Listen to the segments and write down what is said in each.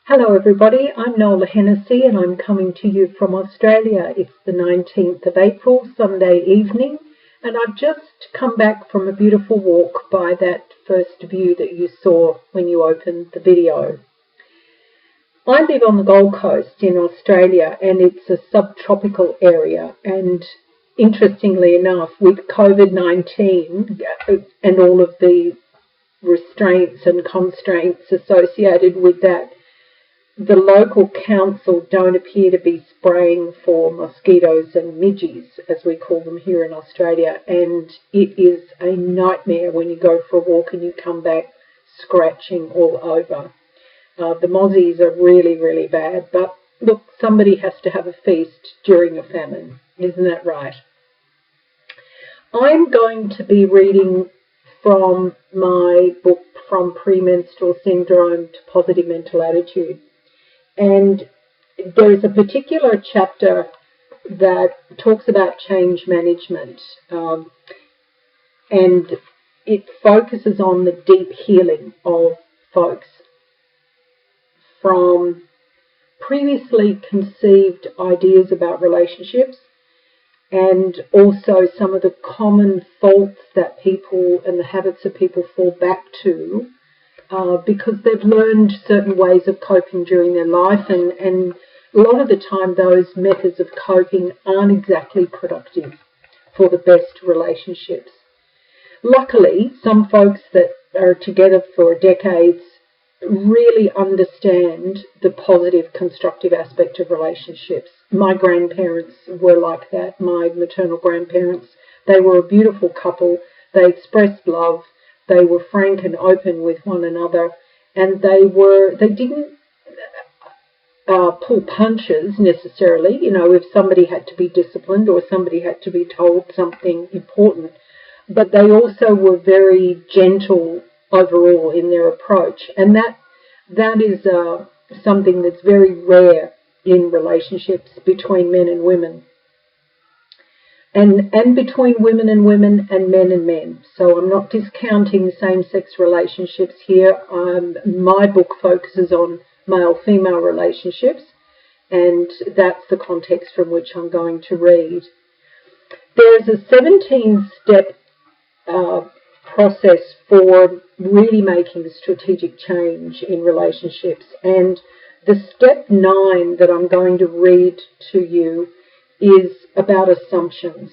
Hello everybody, I'm Nola and I'm coming to you from Australia. It's the 19th of April, Sunday evening, and I've just come back from a beautiful walk by that first view that you saw when you opened the video. I live on the Gold Coast in Australia, and it's a subtropical area, and interestingly enough, with COVID-19 and all of the restraints and constraints associated with that, the local council don't appear to be spraying for mosquitoes and midges, as we call them here in Australia, and it is a nightmare when you go for a walk and you come back scratching all over. The mozzies are really, really bad, but look, somebody has to have a feast during a famine, isn't that right? I'm going to be reading from my book, From Premenstrual Syndrome to Positive Mental Attitude. And there is a particular chapter that talks about change management, and it focuses on the deep healing of folks from previously conceived ideas about relationships, and also some of the common faults that people and the habits that people fall back to because they've learned certain ways of coping during their life, and a lot of the time those methods of coping aren't exactly productive for the best relationships. Luckily, some folks that are together for decades really understand the positive, constructive aspect of relationships. My grandparents were like that, my maternal grandparents. They were a beautiful couple. They expressed love. They were frank and open with one another, and they didn't pull punches necessarily. You know, if somebody had to be disciplined or somebody had to be told something important, but they also were very gentle overall in their approach, and that is something that's very rare in relationships between men and women. And between women and women and men. So I'm not discounting same-sex relationships here. My book focuses on male-female relationships, and that's the context from which I'm going to read. There's a 17-step process for really making strategic change in relationships, and the step 9 that I'm going to read to you is about assumptions.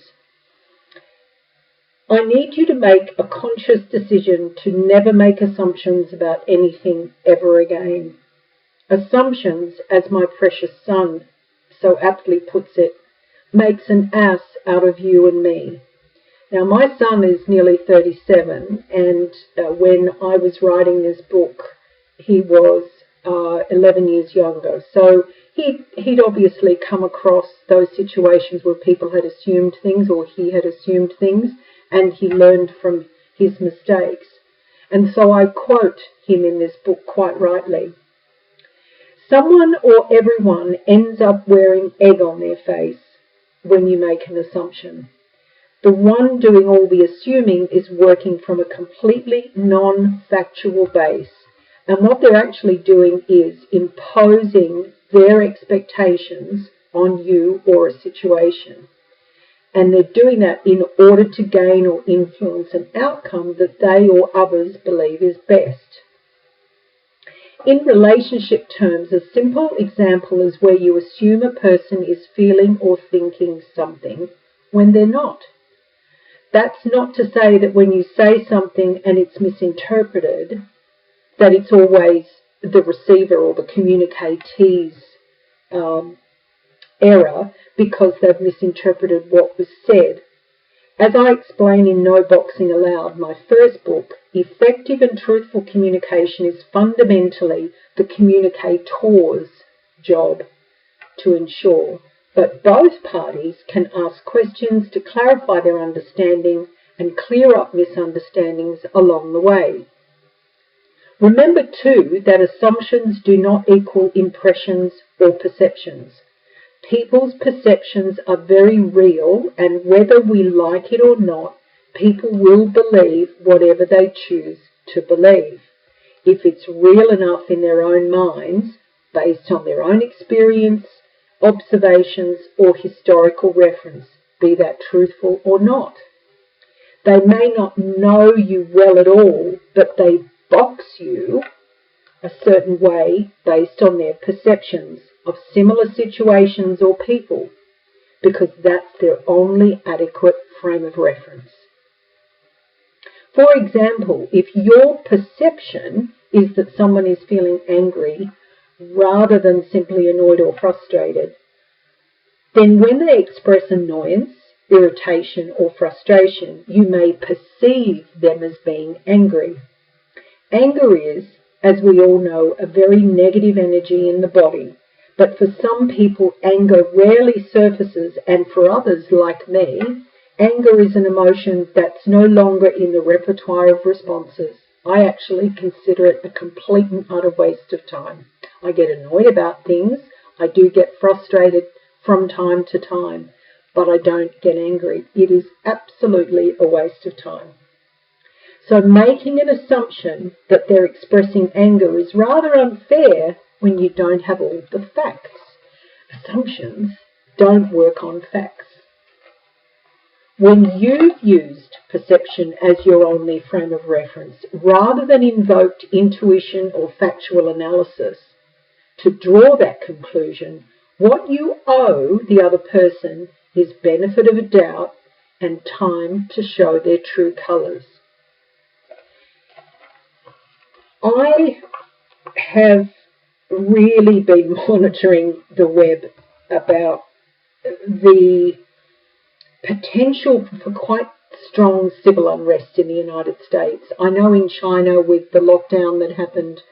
I need you to make a conscious decision to never make assumptions about anything ever again. Assumptions, as my precious son so aptly puts it, makes an ass out of you and me. Now, my son is nearly 37, and when I was writing this book, he was 11 years younger. So he'd obviously come across those situations where people had assumed things, or he had assumed things, and he learned from his mistakes. And so I quote him in this book quite rightly. Someone or everyone ends up wearing egg on their face when you make an assumption. The one doing all the assuming is working from a completely non-factual base. And what they're actually doing is imposing their expectations on you or a situation. And they're doing that in order to gain or influence an outcome that they or others believe is best. In relationship terms, a simple example is where you assume a person is feeling or thinking something when they're not. That's not to say that when you say something and it's misinterpreted, that it's always the receiver or the communicatee's error because they've misinterpreted what was said. As I explain in No Boxing Allowed, my first book, effective and truthful communication is fundamentally the communicator's job to ensure, but both parties can ask questions to clarify their understanding and clear up misunderstandings along the way. Remember too that assumptions do not equal impressions or perceptions. People's perceptions are very real, and whether we like it or not, people will believe whatever they choose to believe. If it's real enough in their own minds, based on their own experience, observations, or historical reference, be that truthful or not. They may not know you well at all, but they box you a certain way based on their perceptions of similar situations or people, because that's their only adequate frame of reference. For example, if your perception is that someone is feeling angry rather than simply annoyed or frustrated, then when they express annoyance, irritation, or frustration, you may perceive them as being angry. Anger is, as we all know, a very negative energy in the body, but for some people anger rarely surfaces, and for others, like me, anger is an emotion that's no longer in the repertoire of responses. I actually consider it a complete and utter waste of time. I get annoyed about things, I do get frustrated from time to time, but I don't get angry. It is absolutely a waste of time. So making an assumption that they're expressing anger is rather unfair when you don't have all the facts. Assumptions don't work on facts. When you've used perception as your only frame of reference, rather than invoked intuition or factual analysis to draw that conclusion, what you owe the other person is benefit of a doubt and time to show their true colours. I have really been monitoring the web about the potential for quite strong civil unrest in the United States. I know in China, with the lockdown that happened,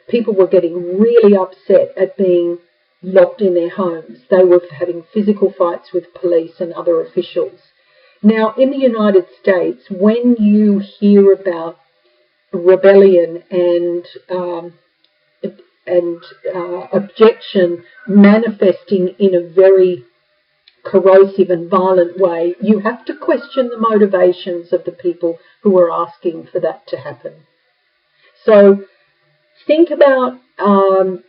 people were getting really upset at being locked in their homes. They were having physical fights with police and other officials. Now, in the United States, when you hear about rebellion and objection manifesting in a very corrosive and violent way, you have to question the motivations of the people who are asking for that to happen. So think about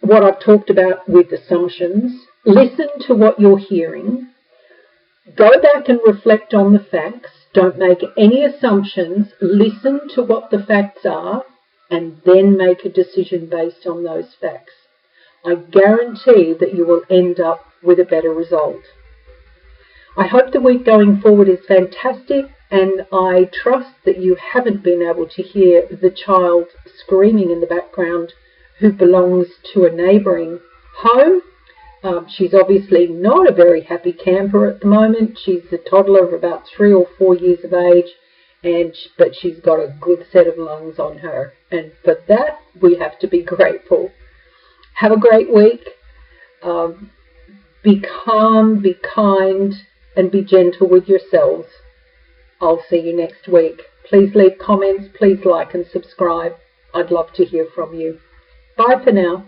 what I've talked about with assumptions. Listen to what you're hearing. Go back and reflect on the facts. Don't make any assumptions. Listen to what the facts are and then make a decision based on those facts. I guarantee that you will end up with a better result. I hope the week going forward is fantastic, and I trust that you haven't been able to hear the child screaming in the background who belongs to a neighbouring home. She's obviously not a very happy camper at the moment. She's a toddler of about 3 or 4 years of age, but she's got a good set of lungs on her, and for that we have to be grateful. Have a great week. Be calm, be kind, and be gentle with yourselves. I'll see you next week. Please leave comments, please like and subscribe. I'd love to hear from you. Bye for now.